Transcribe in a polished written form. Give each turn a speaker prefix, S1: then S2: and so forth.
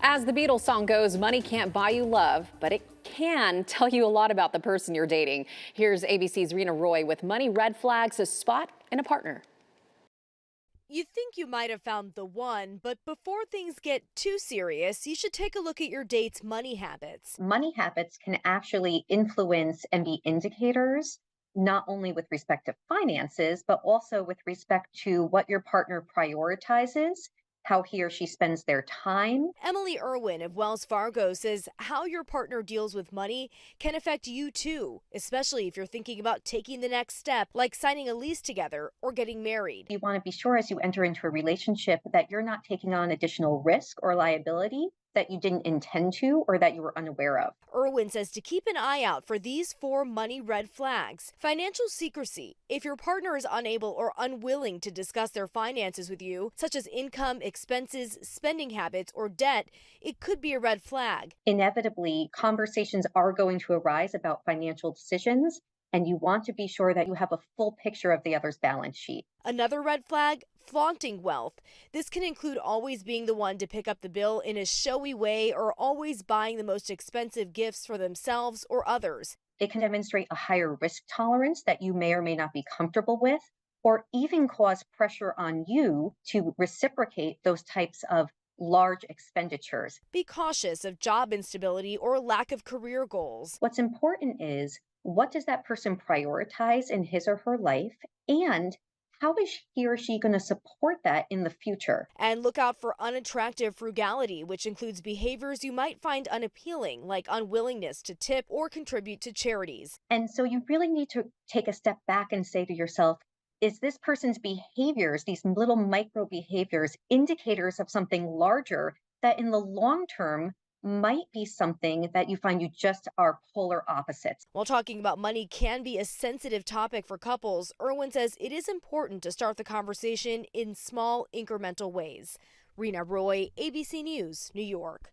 S1: As the Beatles song goes, money can't buy you love, but it can tell you a lot about the person you're dating. Here's ABC's Rena Roy with money red flags to spot in a partner.
S2: You think you might have found the one, but before things get too serious, you should take a look at your date's money habits.
S3: Money habits can actually influence and be indicators, not only with respect to finances, but also with respect to what your partner prioritizes, how he or she spends their time.
S2: Emily Irwin of Wells Fargo says how your partner deals with money can affect you too, especially if you're thinking about taking the next step, like signing a lease together or getting married.
S3: You want to be sure as you enter into a relationship that you're not taking on additional risk or liability that you didn't intend to or that you were unaware of.
S2: Irwin says to keep an eye out for these 4 money red flags. Financial secrecy. If your partner is unable or unwilling to discuss their finances with you, such as income, expenses, spending habits, or debt, it could be a red flag.
S3: Inevitably, conversations are going to arise about financial decisions, and you want to be sure that you have a full picture of the other's balance sheet.
S2: Another red flag, flaunting wealth. This can include always being the one to pick up the bill in a showy way or always buying the most expensive gifts for themselves or others.
S3: It can demonstrate a higher risk tolerance that you may or may not be comfortable with, or even cause pressure on you to reciprocate those types of large expenditures.
S2: Be cautious of job instability or lack of career goals.
S3: What's important is, what does that person prioritize in his or her life? And how is he or she going to support that in the future?
S2: And look out for unattractive frugality, which includes behaviors you might find unappealing, like unwillingness to tip or contribute to charities.
S3: And so you really need to take a step back and say to yourself, is this person's behaviors, these little micro behaviors, indicators of something larger that in the long term might be something that you find you just are polar opposites?
S2: While talking about money can be a sensitive topic for couples, Irwin says it is important to start the conversation in small, incremental ways. Rena Roy, ABC News, New York.